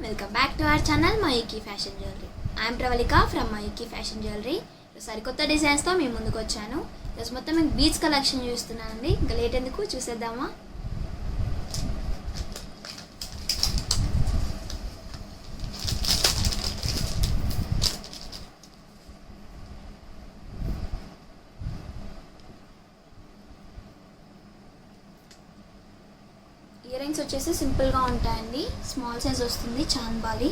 Welcome back to our channel Mayuki fashion jewellery. I'm Pravalika from Mayuki fashion jewellery. సరికొత్త డిజైన్స్తో మేము ముందుకు వచ్చాను. ఈరోజు మొత్తం మీకు బీచ్ కలెక్షన్ చూస్తున్నానండి. ఇంకా లేట్ ఎందుకు చూసేద్దామా. ఇయర్ రింగ్స్ వచ్చేసి సింపుల్గా ఉంటాయండి. స్మాల్ సైజ్ వస్తుంది, chandbali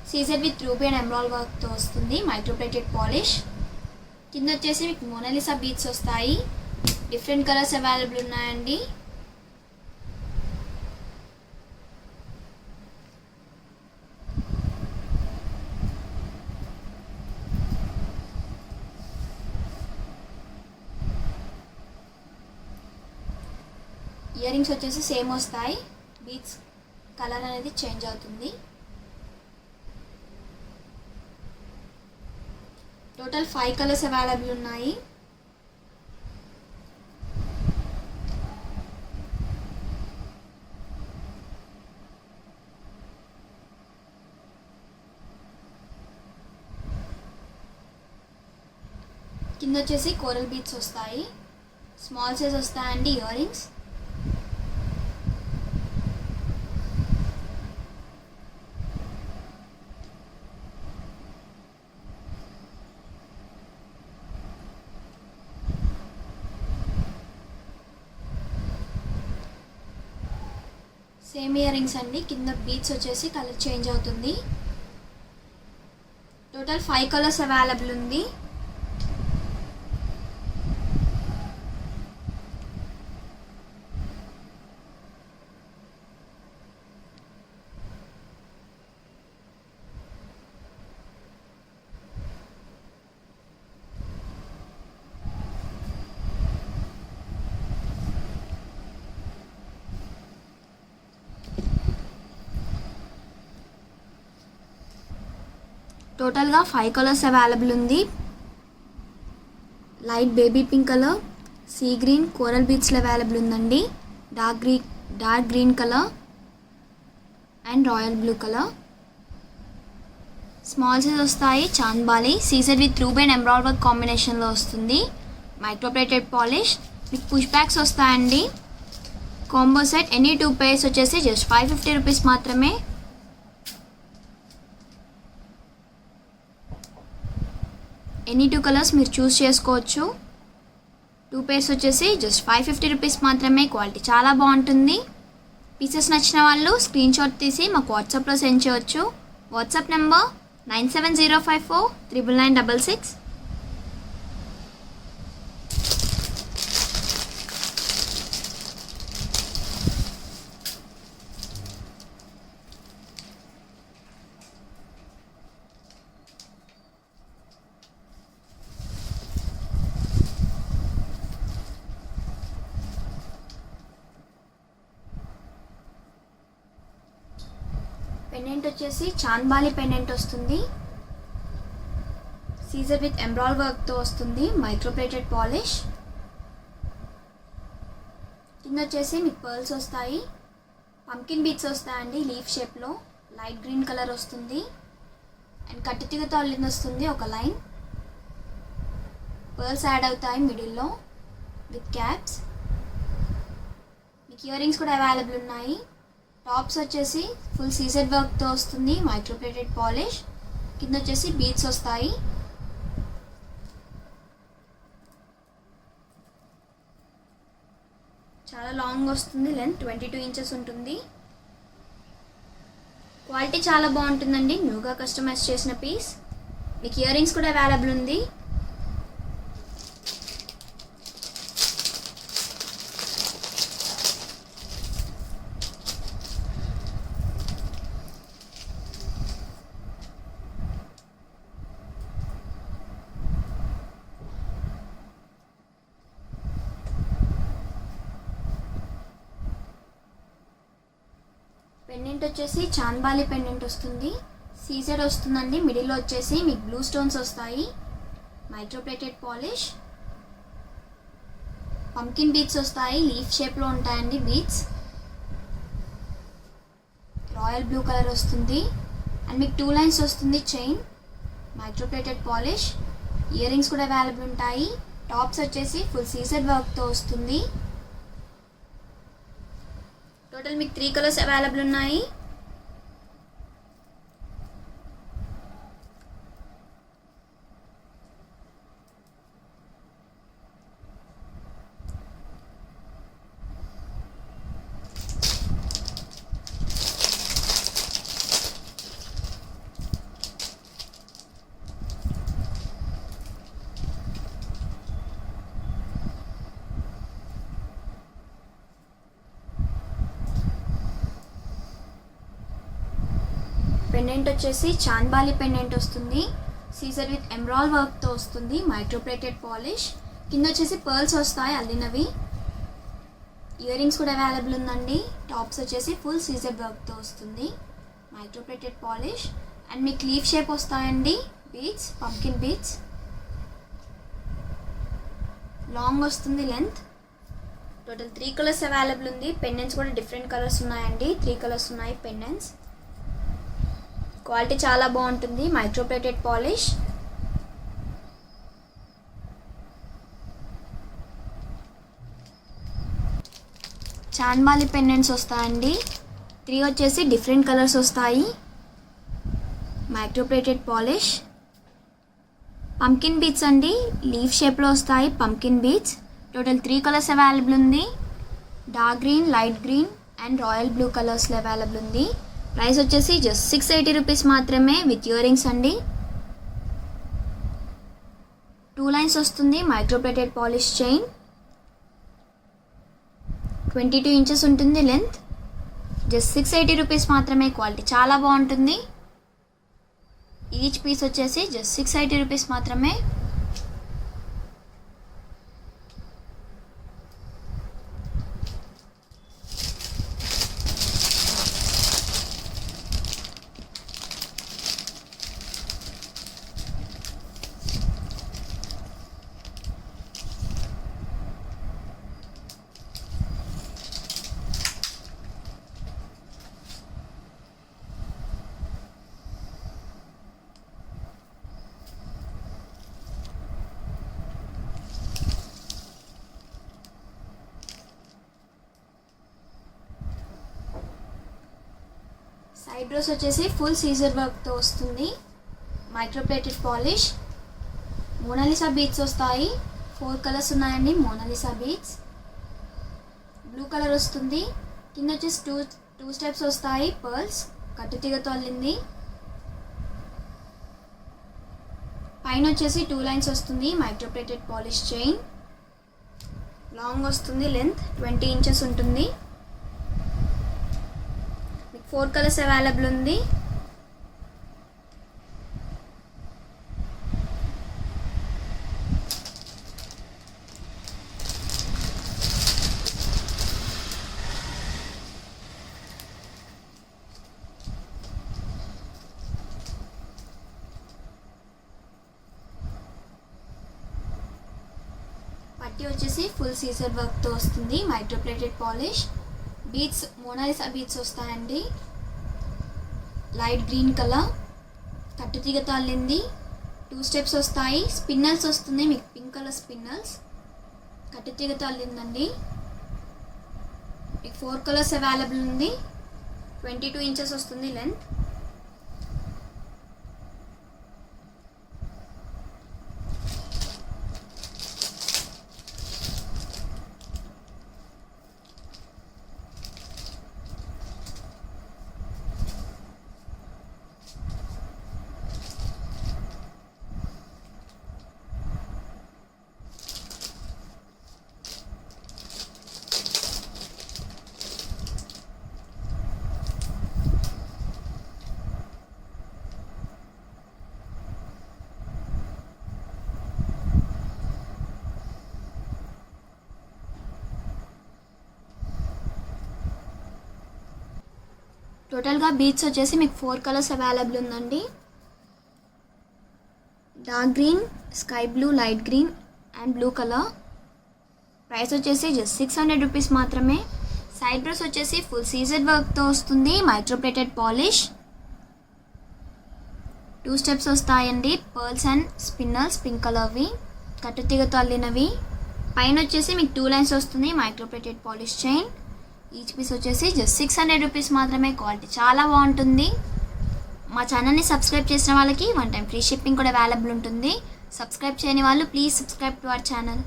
CZ with ruby and emerald వర్క్తో వస్తుంది. Microplated polish. కింద వచ్చేసి మీకు మోనాలిసా బీడ్స్ వస్తాయి. డిఫరెంట్ కలర్స్ అవైలబుల్ ఉన్నాయండి. ఇయర్ రింగ్స్ వచ్చేసి సేమ్ వస్తాయి. బీడ్స్ కలర్ అనేది చేంజ్ అవుతుంది. టోటల్ 5 కలర్స్ అవైలబుల్ ఉన్నాయి. కింద వచ్చేసి కోరల్ బీడ్స్ వస్తాయి. స్మాల్ సైజ్ వస్తాయండి ear rings. Same ear rings అండి. కింద బీడ్స్ వచ్చేసి కలర్ చేంజ్ అవుతుంది. టోటల్ 5 కలర్స్ అవైలబుల్ ఉంది. టోటల్గా 5 కలర్స్ అవైలబుల్ ఉంది. Light baby pink colour, sea green, coral బీడ్స్లో అవైలబుల్ ఉందండి. Dark green colour and royal blue colour. Small size వస్తాయి. Chandbali CZ with ruby and emerald work కాంబినేషన్లో వస్తుంది. Microplated polish. మీకు పుష్ బ్యాక్స్ వస్తాయండి. కాంబో సెట్ ఎనీ 2 pairs వచ్చేసి just 550 rupees మాత్రమే. Any 2 colours మీరు చూస్ చేసుకోవచ్చు. 2 pairs వచ్చేసి జస్ట్ 550 రూపీస్ మాత్రమే. క్వాలిటీ చాలా బాగుంటుంది. పీసెస్ నచ్చిన వాళ్ళు స్క్రీన్ షాట్ తీసి మాకు వాట్సాప్లో సెండ్ చేయవచ్చు. WhatsApp number 9705439966. పెండెంట్ వచ్చేసి చాంద్బాలి పెండెంట్ వస్తుంది. సీజర్ విత్ ఎమరాల్డ్ వర్క్తో వస్తుంది. Microplated polish. కింద వచ్చేసి మీకు పర్ల్స్ వస్తాయి. పంకిన్ బీడ్స్ వస్తాయండి లీఫ్ షేప్లో. లైట్ గ్రీన్ కలర్ వస్తుంది అండ్ కట్టితిగతో అల్లింది వస్తుంది ఒక లైన్. పర్ల్స్ యాడ్ అవుతాయి మిడిల్లో విత్ క్యాప్స్. మీకు ఇయర్ రింగ్స్ కూడా అవైలబుల్ ఉన్నాయి. టాప్స్ వచ్చేసి ఫుల్ సీజెడ్ వర్క్తో వస్తుంది. Microplated polish. కింద వచ్చేసి బీడ్స్ వస్తాయి. చాలా లాంగ్ వస్తుంది. లెంత్ 22 ఇంచెస్ ఉంటుంది. క్వాలిటీ చాలా బాగుంటుందండి. న్యూగా కస్టమైజ్ చేసిన పీస్. మీకు ఇయర్ రింగ్స్ కూడా అవైలబుల్ ఉంది. పెండెంట్ వచ్చేసి చాంద్బాలి పెండెంట్ వస్తుంది. సీజెడ్ వస్తుందండి. మిడిల్లో వచ్చేసి మీకు బ్లూ స్టోన్స్ వస్తాయి. Microplated polish. పంకిన్ బీడ్స్ వస్తాయి. లీఫ్ షేప్లో ఉంటాయండి బీడ్స్. రాయల్ బ్లూ కలర్ వస్తుంది. అండ్ మీకు 2 లైన్స్ వస్తుంది chain, microplated polish. Ear rings కూడా అవైలబుల్ ఉంటాయి. టాప్స్ వచ్చేసి ఫుల్ సీజెడ్ వర్క్తో వస్తుంది. టోటల్ మీకు 3 కలర్స్ అవైలబుల్ ఉన్నాయి. పెండెంట్ వచ్చేసి చాంద్బాలి పెండెంట్ వస్తుంది. సీజర్ విత్ ఎమరాల్ వర్క్తో వస్తుంది. Microplated polish. కింద వచ్చేసి పర్ల్స్ వస్తాయి అల్లినవి. ఇయర్ రింగ్స్ కూడా అవైలబుల్ ఉందండి. టాప్స్ వచ్చేసి ఫుల్ సీజర్ వర్క్తో వస్తుంది. Microplated polish. అండ్ మీకు లీఫ్ షేప్ వస్తాయండి బీడ్స్, పంకిన్ బీడ్స్. లాంగ్ వస్తుంది లెంత్. టోటల్ 3 కలర్స్ అవైలబుల్ ఉంది. పెండెంట్స్ కూడా డిఫరెంట్ కలర్స్ ఉన్నాయండి. 3 కలర్స్ ఉన్నాయి పెండెంట్స్. క్వాలిటీ చాలా బాగుంటుంది. Microplated polish. చాంద్బాలి పెండెంట్స్ వస్తాయండి. 3 వచ్చేసి డిఫరెంట్ కలర్స్ వస్తాయి. Microplated polish. పంకిన్ బీడ్స్ అండి, లీఫ్ షేప్లో వస్తాయి pumpkin beads. Total 3 colours available ఉంది. Dark green, light green and royal blue కలర్స్లో అవైలబుల్ ఉంది. ప్రైస్ వచ్చేసి జస్ట్ 680 రూపీస్ మాత్రమే విత్ ఇయర్ రింగ్స్ అండి. 2 లైన్స్ వస్తుంది. Microplated polish chain. 22 ఇంచెస్ ఉంటుంది లెంత్. జస్ట్ 680 రూపీస్ మాత్రమే. క్వాలిటీ చాలా బాగుంటుంది. ఈచ్ పీస్ వచ్చేసి జస్ట్ 680 రూపీస్ మాత్రమే. సైడ్ రోస్ వచ్చేసి ఫుల్ సీజర్ వర్క్తో వస్తుంది. Microplated polish. మోనాలిసా బీడ్స్ వస్తాయి. 4 కలర్స్ ఉన్నాయండి మోనాలిసా బీడ్స్. బ్లూ కలర్ వస్తుంది. కింద వచ్చేసి టూ స్టెప్స్ వస్తాయి పర్ల్స్, కట్టుతీగతో అల్లింది. పైన వచ్చేసి 2 లైన్స్ వస్తుంది. Microplated polish chain. లాంగ్ వస్తుంది లెంత్. 20 ఇంచెస్ ఉంటుంది. 4 కలర్స్ అవైలబుల్ ఉంది. పట్టీ వచ్చేసి ఫుల్ సీజర్ వర్క్తో వస్తుంది. Microplated polish. Beads Mona Lisa beads వస్తాయండి. లైట్ గ్రీన్ కలర్, కట్టుతీగతో అల్లింది. 2 స్టెప్స్ వస్తాయి. స్పిన్నల్స్ వస్తుంది మీకు, పింక్ కలర్ స్పిన్నల్స్. కట్టుతీగతో అల్లిందండి. మీకు 4 కలర్స్ అవైలబుల్ ఉంది. 22 ఇంచెస్ వస్తుంది లెంత్. టోటల్గా బీడ్స్ వచ్చేసి మీకు 4 కలర్స్ అవైలబుల్ ఉందండి. Dark green, sky blue, light green and blue colour. Price వచ్చేసి జస్ట్ 600 రూపీస్ మాత్రమే. సైడ్ బ్రోస్ వచ్చేసి ఫుల్ సీజెడ్ వర్క్తో వస్తుంది, మైక్రోప్లేటెడ్ పాలిష్. 2 స్టెప్స్ వస్తాయండి. పర్ల్స్ అండ్ స్పిన్నల్స్ పింక్ కలర్వి, కట్టుతీగతో అల్లినవి. పైన వచ్చేసి మీకు 2 లైన్స్ వస్తుంది, microplated polish chain. Each piece వచ్చేసి జస్ట్ 600 రూపీస్ మాత్రమే. క్వాలిటీ చాలా బాగుంటుంది. మా ఛానల్ని సబ్స్క్రైబ్ చేసిన వాళ్ళకి 1 టైం ఫ్రీ షిప్పింగ్ కూడా అవైలబుల్ ఉంటుంది. సబ్స్క్రైబ్ చేయని వాళ్ళు please subscribe to our channel.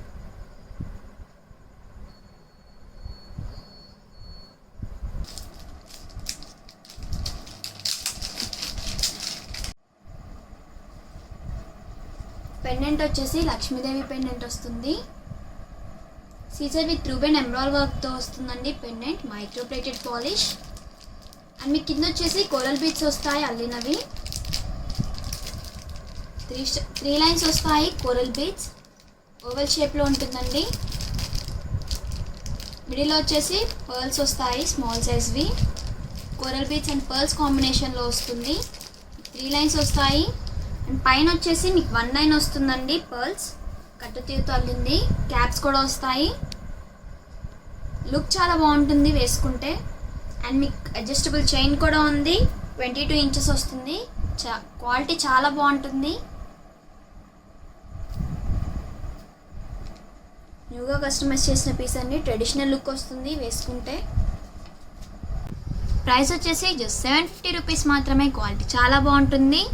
Pendant వచ్చేసి లక్ష్మీదేవి పెండెంట్ వస్తుంది. సీజర్ విత్ రూబెన్ ఎంబ్రాయిడరీ వర్క్తో వస్తుందండి పెండెంట్, మైక్రోప్లేటెడ్ పాలిష్. అండ్ మీకు కింద వచ్చేసి కోరల్ బీడ్స్ వస్తాయి అల్లినవి. 3 లైన్స్ వస్తాయి కోరల్ బీడ్స్, ఓవెల్ షేప్లో ఉంటుందండి. మిడిల్లో వచ్చేసి పర్ల్స్ వస్తాయి స్మాల్ సైజ్వి. కోరల్ బీడ్స్ అండ్ పర్ల్స్ కాంబినేషన్లో వస్తుంది. 3 లైన్స్ వస్తాయి. అండ్ పైన వచ్చేసి మీకు 1 లైన్ వస్తుందండి పర్ల్స్, కట్టుతీగతో అల్లింది. క్యాప్స్ కూడా వస్తాయి. లుక్ చాలా బాగుంటుంది వేసుకుంటే. అండ్ మీకు అడ్జస్టబుల్ చైన్ కూడా ఉంది, 22 ఇంచెస్ వస్తుంది. క్వాలిటీ చాలా బాగుంటుంది. న్యూగా కస్టమైజ్ చేసిన పీస్ అండి, ట్రెడిషనల్ లుక్ వస్తుంది వేసుకుంటే. ప్రైస్ వచ్చేసి జస్ట్ 750 రూపీస్ మాత్రమే. క్వాలిటీ చాలా బాగుంటుంది.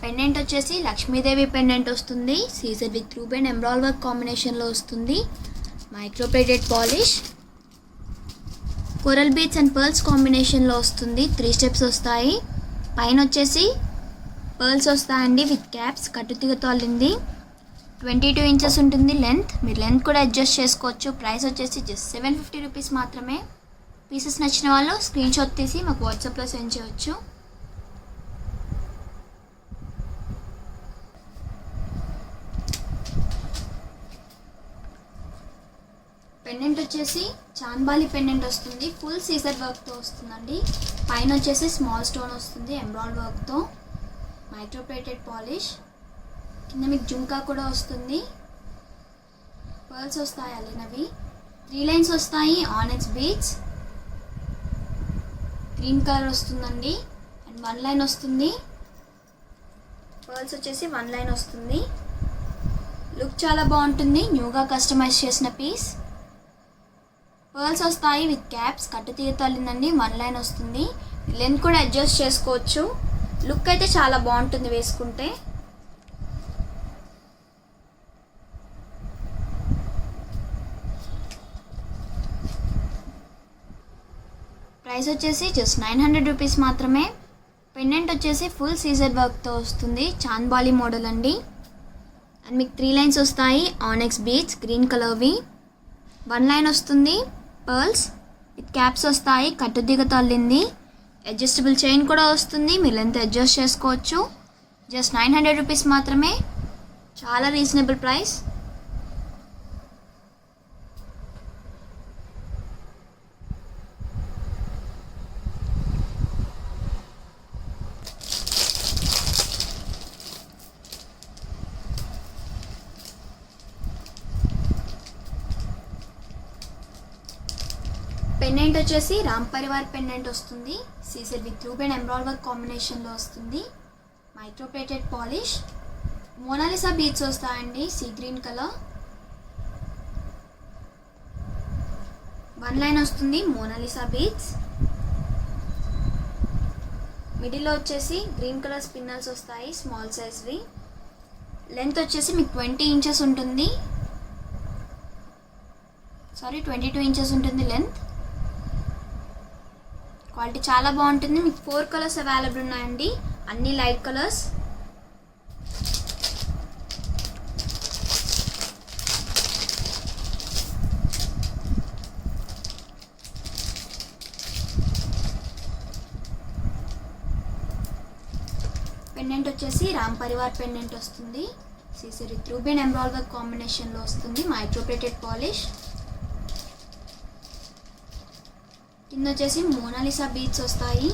పెండెంట్ వచ్చేసి లక్ష్మీదేవి పెండెంట్ వస్తుంది, CZ with ruby and embroidery work కాంబినేషన్లో వస్తుంది, microplated polish. Coral beads and pearls కాంబినేషన్లో వస్తుంది. 3 స్టెప్స్ వస్తాయి. పైన వచ్చేసి పర్ల్స్ వస్తాయండి విత్ క్యాప్స్, కట్టుతీగతో అల్లింది. 22 ఇంచెస్ ఉంటుంది లెంత్. మీరు లెంత్ కూడా అడ్జస్ట్ చేసుకోవచ్చు. ప్రైస్ వచ్చేసి జస్ట్ 750 రూపీస్ మాత్రమే. పీసెస్ నచ్చిన వాళ్ళు స్క్రీన్ షాట్ తీసి మాకు వాట్సాప్లో సెండ్ చేయవచ్చు. పెండెంట్ వచ్చేసి చాంబాలి పెండెంట్ వస్తుంది, ఫుల్ సీజర్ వర్క్తో వస్తుందండి. పైన వచ్చేసి స్మాల్ స్టోన్ వస్తుంది ఎంబ్రాయిడరీ వర్క్తో, మైక్రోప్లేటెడ్ పాలిష్. కింద మీకు జుంకా కూడా వస్తుంది. పర్ల్స్ వస్తాయి అల్లినవి. 3 లైన్స్ వస్తాయి ఆనెక్స్ బీడ్స్. గ్రీన్ కలర్ వస్తుందండి. అండ్ 1 లైన్ వస్తుంది. పర్ల్స్ వచ్చేసి 1 లైన్ వస్తుంది. లుక్ చాలా బాగుంటుంది. న్యూగా కస్టమైజ్ చేసిన పీస్. పర్ల్స్ వస్తాయి విత్ క్యాప్స్, కట్టుతీగతో అల్లిందండి. 1 లైన్ వస్తుంది. లెంత్ కూడా అడ్జస్ట్ చేసుకోవచ్చు. లుక్ అయితే చాలా బాగుంటుంది వేసుకుంటే. ప్రైస్ వచ్చేసి జస్ట్ 900 రూపీస్ మాత్రమే. పెండెంట్ వచ్చేసి ఫుల్ సీజర్ వర్క్తో వస్తుంది, చాంబాలి మోడల్ అండి. అండ్ మీకు 3 లైన్స్ వస్తాయి ఆనెక్స్ బీడ్స్ గ్రీన్ కలర్వి. 1 లైన్ వస్తుంది. పర్ల్స్ విత్ క్యాప్స్ వస్తాయి, కట్టుతీగతో అల్లింది. అడ్జస్టబుల్ చైన్ కూడా వస్తుంది, మీరు లెంత్ అడ్జస్ట్ చేసుకోవచ్చు. జస్ట్ 900 రూపీస్ మాత్రమే. చాలా రీజనబుల్ ప్రైస్. పెండెంట్ వచ్చేసి రామ్ పరివార్ పెండెంట్ వస్తుంది, CZ with ruby and embroidery work కాంబినేషన్లో వస్తుంది, మైక్రోప్లేటెడ్ పాలిష్. మోనాలిసా బీడ్స్ వస్తాయండి సీ గ్రీన్ కలర్. 1 లైన్ వస్తుంది మోనాలిసా బీడ్స్. మిడిల్లో వచ్చేసి గ్రీన్ కలర్ స్పిన్నల్స్ వస్తాయి స్మాల్ సైజ్వి. లెంత్ వచ్చేసి మీకు 20 ఇంచెస్ ఉంటుంది, 22 ఇంచెస్ ఉంటుంది లెంత్. క్వాలిటీ చాలా బాగుంటుంది. మీకు 4 కలర్స్ అవైలబుల్ ఉన్నాయండి, అన్ని లైట్ కలర్స్. పెండెంట్ వచ్చేసి రామ్ పరివార్ పెండెంట్ వస్తుంది, CZ with ruby and embroidery work కాంబినేషన్లో వస్తుంది, మైక్రోప్లేటెడ్ పాలిష్. కింద వచ్చేసి మోనాలిసా బీడ్స్ వస్తాయి.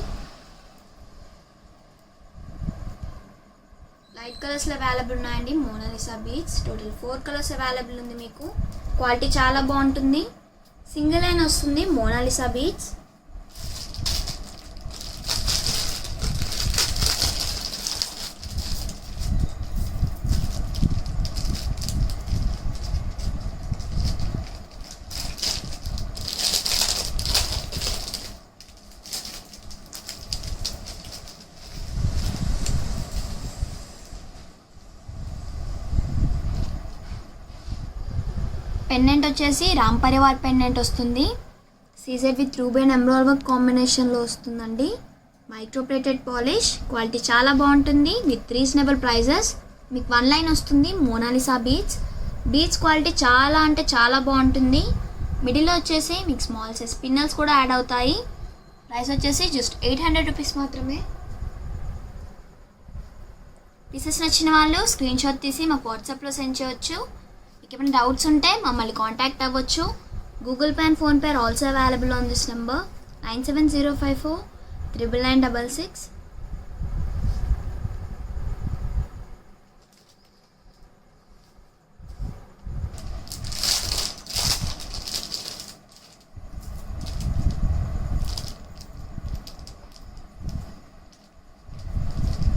లైట్ కలర్స్లో అవైలబుల్ ఉన్నాయండి Mona Lisa beads. Total 4 colours available ఉంది మీకు. క్వాలిటీ చాలా బాగుంటుంది. సింగిల్ లైన్ వస్తుంది మోనాలిసా బీడ్స్. పెండెంట్ వచ్చేసి రామ్ పరివార్ పెండెంట్ వస్తుంది. CZ with ruby and emerald work కాంబినేషన్లో వస్తుందండి. మైక్రోప్లేటెడ్ పాలిష్, క్వాలిటీ చాలా బాగుంటుంది విత్ రీజనబుల్ ప్రైజెస్. మీకు 1 లైన్ వస్తుంది మోనాలిసా బీడ్స్. బీడ్స్ క్వాలిటీ చాలా అంటే చాలా బాగుంటుంది. మిడిల్లో వచ్చేసి మీకు స్మాల్ సైజ్ పిన్నల్స్ కూడా యాడ్ అవుతాయి. ప్రైస్ వచ్చేసి జస్ట్ 800 రూపీస్ మాత్రమే. పీసెస్ నచ్చిన వాళ్ళు స్క్రీన్ షాట్ తీసి మాకు వాట్సాప్లో సెండ్ చేయొచ్చు. ఏమైనా డౌట్స్ ఉంటే మమ్మల్ని కాంటాక్ట్ అవ్వచ్చు. Google Pay and PhonePe are also available on this number 9705499966.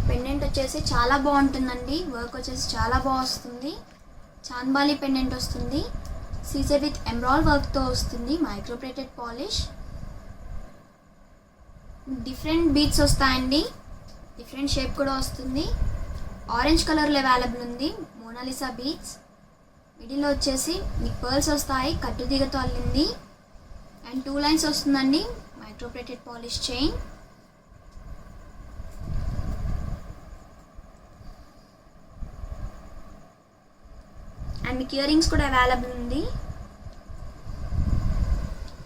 Pendant వచ్చేసి చాలా బాగుంటుందండి. వర్క్ వచ్చేసి చాలా బాగా వస్తుంది. చాంద్బాలి పెండెంట్ వస్తుంది. సీజెడ్ విత్ ఎమరాల్డ్ వర్క్తో వస్తుంది. Microplated polish. డిఫరెంట్ బీడ్స్ వస్తాయండి. డిఫరెంట్ షేప్ కూడా వస్తుంది. ఆరెంజ్ కలర్లో అవైలబుల్ ఉంది మోనాలిసా బీడ్స్. మిడిల్లో వచ్చేసి మీకు పర్ల్స్ వస్తాయి, కట్టుతీగతో అల్లింది. అండ్ 2 లైన్స్ వస్తుందండి మైక్రోప్లేటెడ్ పాలిష్ చైన్. అండ్ మీకు ఇయర్ రింగ్స్ కూడా అవైలబుల్ ఉంది.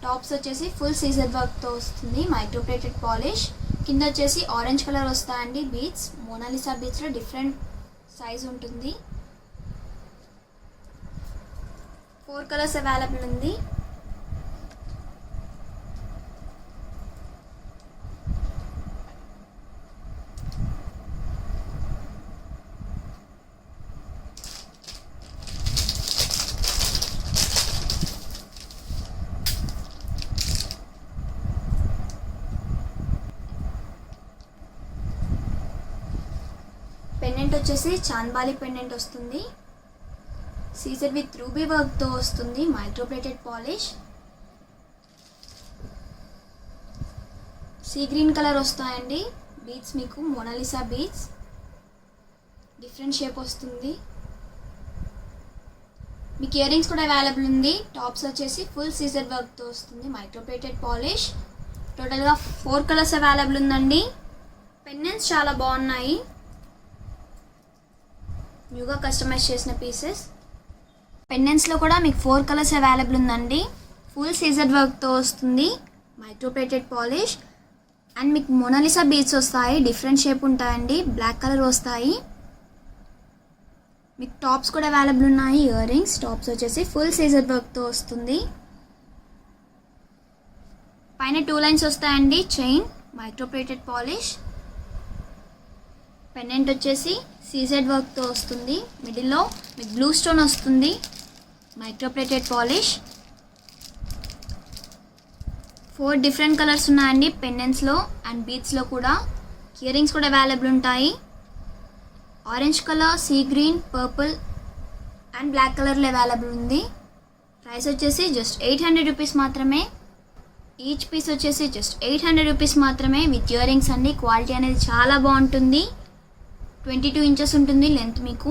టాప్స్ వచ్చేసి ఫుల్ సీజర్ వర్క్తో వస్తుంది మైక్రోప్లేటెడ్ పాలిష్. కింద వచ్చేసి ఆరెంజ్ కలర్ వస్తాయండి బీడ్స్. మోనాలిసా బీడ్స్లో డిఫరెంట్ సైజ్ ఉంటుంది. 4 కలర్స్ అవైలబుల్ ఉంది. పెండెంట్ వచ్చేసి చాంద్బాలి పెండెంట్ వస్తుంది. సీజెడ్ విత్ రూబీ వర్క్తో వస్తుంది microplated polish. Sea green colour వస్తాయండి బీడ్స్. మీకు మోనాలిసా బీడ్స్ డిఫరెంట్ షేప్ వస్తుంది. మీకు ఇయర్ రింగ్స్ కూడా అవైలబుల్ ఉంది. టాప్స్ వచ్చేసి ఫుల్ సీజర్ వర్క్తో వస్తుంది మైక్రోప్లేటెడ్ పాలిష్. టోటల్గా 4 కలర్స్ అవైలబుల్ ఉందండి. పెండెంట్స్ చాలా బాగున్నాయి, న్యూగా కస్టమైజ్ చేసిన పీసెస్. పెండెంట్స్లో కూడా మీకు 4 కలర్స్ అవైలబుల్ ఉందండి. ఫుల్ సీజర్ వర్క్తో వస్తుంది మైక్రోప్లేటెడ్ పాలిష్. అండ్ మీకు మోనాలిసా బీడ్స్ వస్తాయి, డిఫరెంట్ షేప్ ఉంటాయండి, బ్లాక్ కలర్ వస్తాయి. మీకు టాప్స్ కూడా అవైలబుల్ ఉన్నాయి. ఇయర్ రింగ్స్ టాప్స్ వచ్చేసి ఫుల్ సీజర్ వర్క్తో వస్తుంది. పైన 2 లైన్స్ వస్తాయండి చైన్ మైక్రోప్లేటెడ్ పాలిష్. పెండెంట్ వచ్చేసి సీజెడ్ వర్క్తో వస్తుంది. మిడిల్లో మీకు బ్లూ స్టోన్ వస్తుంది మైక్రోప్లేటెడ్ పాలిష్. 4 డిఫరెంట్ కలర్స్ ఉన్నాయండి పెండెంట్స్లో అండ్ బీడ్స్లో కూడా. ఇయర్ రింగ్స్ కూడా అవైలబుల్ ఉంటాయి. Orange colour, sea green, purple and black కలర్లో అవైలబుల్ ఉంది. ప్రైస్ వచ్చేసి జస్ట్ 800 రూపీస్ మాత్రమే. ఈచ్ పీస్ వచ్చేసి జస్ట్ 800 రూపీస్ మాత్రమే విత్ ఇయర్ రింగ్స్ అండి. క్వాలిటీ అనేది చాలా బాగుంటుంది. 22 ఇంచెస్ ఉంటుంది లెంత్ మీకు.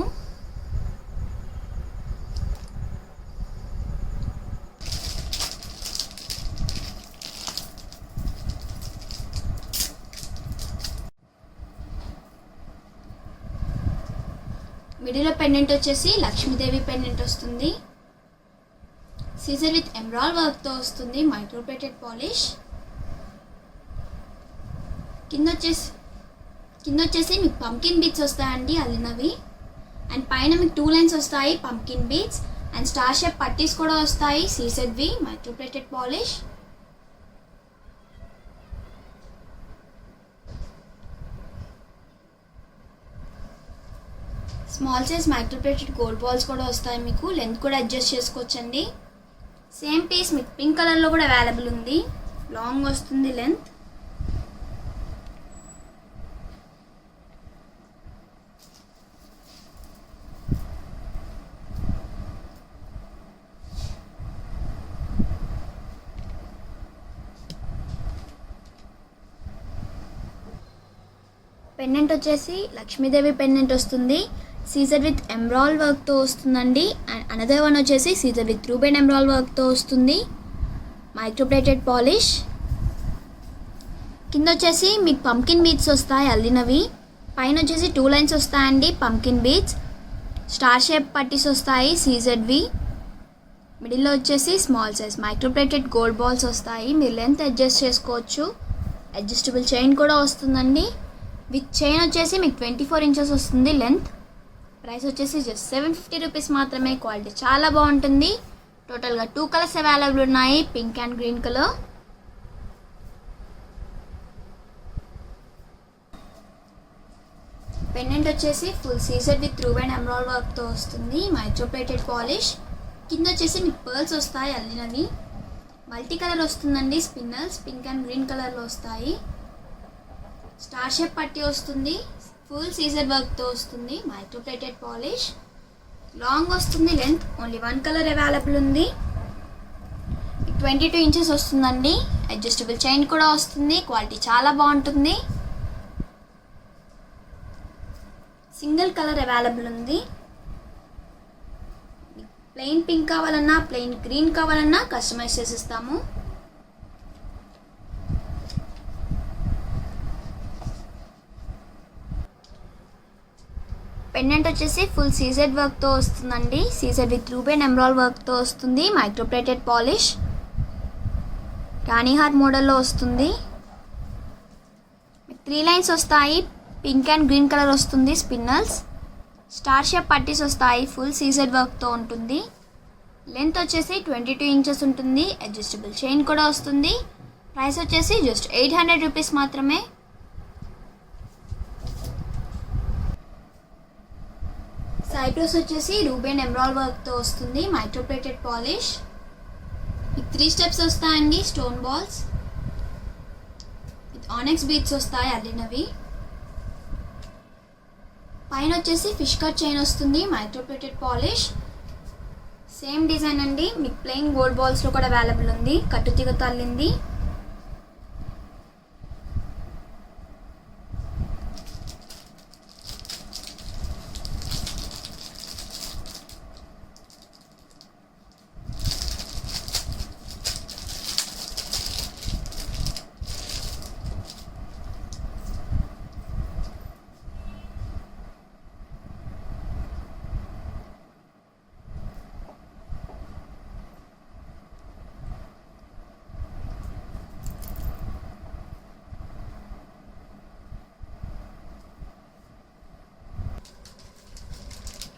మిడిల్లో పెండెంట్ వచ్చేసి లక్ష్మీదేవి పెండెంట్ వస్తుంది. సీజర్ విత్ ఎమరాల్డ్ వర్క్తో వస్తుంది మైక్రోప్లేటెడ్ పాలిష్. కింద వచ్చేసి మీకు పంకిన్ బీడ్స్ వస్తాయండి అల్లినవి. అండ్ పైన మీకు 2 లైన్స్ వస్తాయి pumpkin beads. And star shape పట్టీస్ కూడా వస్తాయి సీజెడ్వి microplated polish. Small size microplated gold balls కూడా వస్తాయి మీకు. లెంత్ కూడా అడ్జస్ట్ చేసుకోవచ్చండి. సేమ్ పీస్ మీకు పింక్ కలర్లో కూడా అవైలబుల్ ఉంది. లాంగ్ వస్తుంది లెంత్. పెండెంట్ వచ్చేసి లక్ష్మీదేవి పెండెంట్ వస్తుంది. సీజర్ విత్ ఎమ్రాల్ వర్క్తో వస్తుందండి. అండ్ అనదర్ వన్ వచ్చేసి సీజర్ విత్ రూబెన్ ఎమ్రాల్ వర్క్తో వస్తుంది. Microplated polish. కింద వచ్చేసి మీకు పంకిన్ బీడ్స్ వస్తాయి అల్లినవి. పైన వచ్చేసి 2 లైన్స్ వస్తాయండి పంకిన్ బీడ్స్. స్టార్ షేప్ పట్టీస్ వస్తాయి సీజెడ్వి. మిడిల్లో వచ్చేసి small size microplated gold balls వస్తాయి. మీరు లెంత్ అడ్జస్ట్ చేసుకోవచ్చు. అడ్జస్టబుల్ చైన్ కూడా వస్తుందండి. విత్ చైన్ వచ్చేసి మీకు 24 ఇంచెస్ వస్తుంది లెంత్. ప్రైస్ వచ్చేసి జస్ట్ 750 రూపీస్ మాత్రమే. క్వాలిటీ చాలా బాగుంటుంది. టోటల్గా 2 కలర్స్ అవైలబుల్ ఉన్నాయి, pink and green colour. Pendant వచ్చేసి ఫుల్ సీజర్ విత్ రూబెన్ ఎమరాల్డ్ వర్క్తో వస్తుంది. Microplated polish. కింద వచ్చేసి మీకు పర్ల్స్ వస్తాయి అల్లినవి. మల్టీ కలర్ వస్తుందండి. స్పిన్నల్స్ పింక్ అండ్ గ్రీన్ కలర్లో వస్తాయి. స్టార్ షేప్ పట్టీ వస్తుంది. ఫుల్ సీజర్ వర్క్తో వస్తుంది. Microplated polish. లాంగ్ వస్తుంది లెంత్. ఓన్లీ 1 కలర్ అవైలబుల్ ఉంది. 22 ఇంచెస్ వస్తుందండి. అడ్జస్టబుల్ చైన్ కూడా వస్తుంది. క్వాలిటీ చాలా బాగుంటుంది. సింగిల్ కలర్ అవైలబుల్ ఉంది. ప్లెయిన్ పింక్ కావాలన్నా ప్లెయిన్ గ్రీన్ కావాలన్నా కస్టమైజ్ చేసిస్తాము. పెండెంట్ వచ్చేసి ఫుల్ సీజెడ్ వర్క్తో వస్తుందండి. సీజెడ్ విత్ రూబెన్ ఎమరాల్డ్ వర్క్తో వస్తుంది. Microplated polish. రాణి హార్ట్ మోడల్లో వస్తుంది. 3 లైన్స్ వస్తాయి. పింక్ అండ్ గ్రీన్ కలర్ వస్తుంది. స్పిన్నల్స్. స్టార్ షేప్ పట్టీస్ వస్తాయి. ఫుల్ సీజెడ్ వర్క్తో ఉంటుంది. లెంత్ వచ్చేసి 22 ఇంచెస్ ఉంటుంది. అడ్జస్టబుల్ చైన్ కూడా వస్తుంది. ప్రైస్ వచ్చేసి జస్ట్ 800 రూపీస్ మాత్రమే. ఐబ్రోస్ వచ్చేసి రూబెన్ ఎమరాల్డ్ వర్క్తో వస్తుంది. Microplated polish. 3 స్టెప్స్ వస్తాయండి. Stone balls with onyx beads వస్తాయి అల్లినవి. పైన వచ్చేసి ఫిష్ కట్ చైన్ వస్తుంది. Microplated polish. సేమ్ డిజైన్ అండి. మీకు ప్లెయిన్ గోల్డ్ బాల్స్లో కూడా అవైలబుల్ ఉంది. కట్టుతీగతో అల్లింది.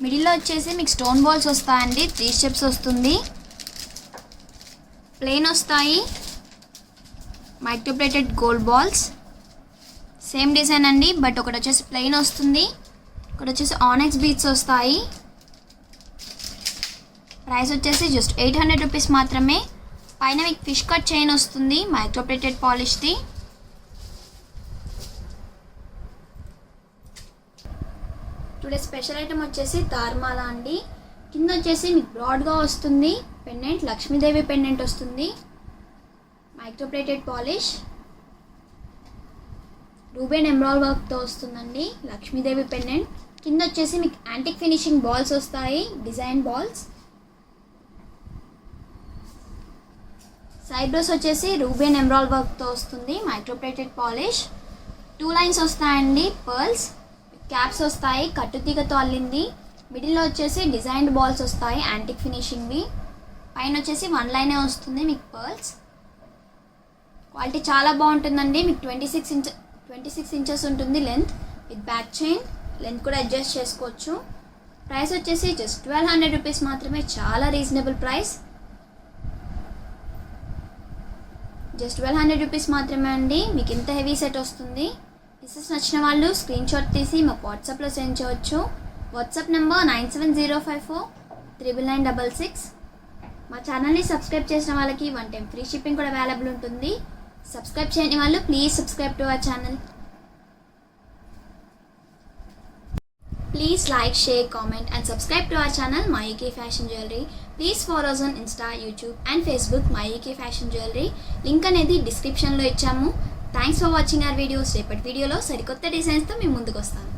మిడిల్లో వచ్చేసి మీకు స్టోన్ బాల్స్ వస్తాయండి. 3 స్టెప్స్ వస్తుంది. ప్లెయిన్ వస్తాయి. Microplated gold balls. Same design అండి, బట్ ఒకటి వచ్చేసి ప్లెయిన్ వస్తుంది. ఒకటి వచ్చేసి ఆనెక్స్ బీడ్స్ వస్తాయి. ప్రైస్ వచ్చేసి జస్ట్ 800 రూపీస్ మాత్రమే. పైన మీకు ఫిష్ కట్ చైన్ వస్తుంది. మైక్రోప్లేటెడ్ పాలిష్ది. టుడే స్పెషల్ ఐటమ్ వచ్చేసి తార్మాల అండి. కింద వచ్చేసి మీకు బ్రాడ్గా వస్తుంది. పెండెంట్ లక్ష్మీదేవి పెండెంట్ వస్తుంది. Microplated polish. రూబెన్ ఎమరాల్డ్ వర్క్తో వస్తుందండి. లక్ష్మీదేవి పెండెంట్. కింద వచ్చేసి మీకు యాంటిక్ ఫినిషింగ్ బాల్స్ వస్తాయి. Design balls. ఐబ్రోస్ వచ్చేసి రూబెన్ ఎమరాల్డ్ వర్క్తో వస్తుంది. Microplated polish. 2 లైన్స్ వస్తాయండి. పర్ల్స్. క్యాప్స్ వస్తాయి. కట్టుతీగతో అల్లింది. మిడిల్లో వచ్చేసి డిజైన్డ్ బాల్స్ వస్తాయి యాంటిక్ ఫినిషింగ్వి. పైన వచ్చేసి 1 లైనే వస్తుంది మీకు పర్ల్స్. క్వాలిటీ చాలా బాగుంటుందండి. మీకు 26 ఇంచెస్ ఉంటుంది length. With back chain. Length కూడా అడ్జస్ట్ చేసుకోవచ్చు. ప్రైస్ వచ్చేసి జస్ట్ 1200 రూపీస్ మాత్రమే. చాలా రీజనబుల్ ప్రైస్. జస్ట్ 1200 రూపీస్ మాత్రమే అండి. మీకు ఇంత హెవీ సెట్ వస్తుంది. పీసెస్ నచ్చిన వాళ్ళు స్క్రీన్ షాట్ తీసి మాకు వాట్సాప్లో సెండ్ చేయవచ్చు. WhatsApp number 97054 99966. మా ఛానల్ని సబ్స్క్రైబ్ చేసిన వాళ్ళకి 1 టైం ఫ్రీ షిప్పింగ్ కూడా అవైలబుల్ ఉంటుంది. సబ్స్క్రైబ్ చేయని వాళ్ళు please subscribe to our channel. Please like, share, comment and subscribe to our channel Mayuki Fashion Jewelry. Please follow us on Insta, YouTube and Facebook Mayuki Fashion Jewelry. Link అనేది డిస్క్రిప్షన్లో ఇచ్చాము. Thanks for watching our videos. రేపటి వీడియోలో సరికొత్త డిజైన్స్తో మేము ముందుకు వస్తాను.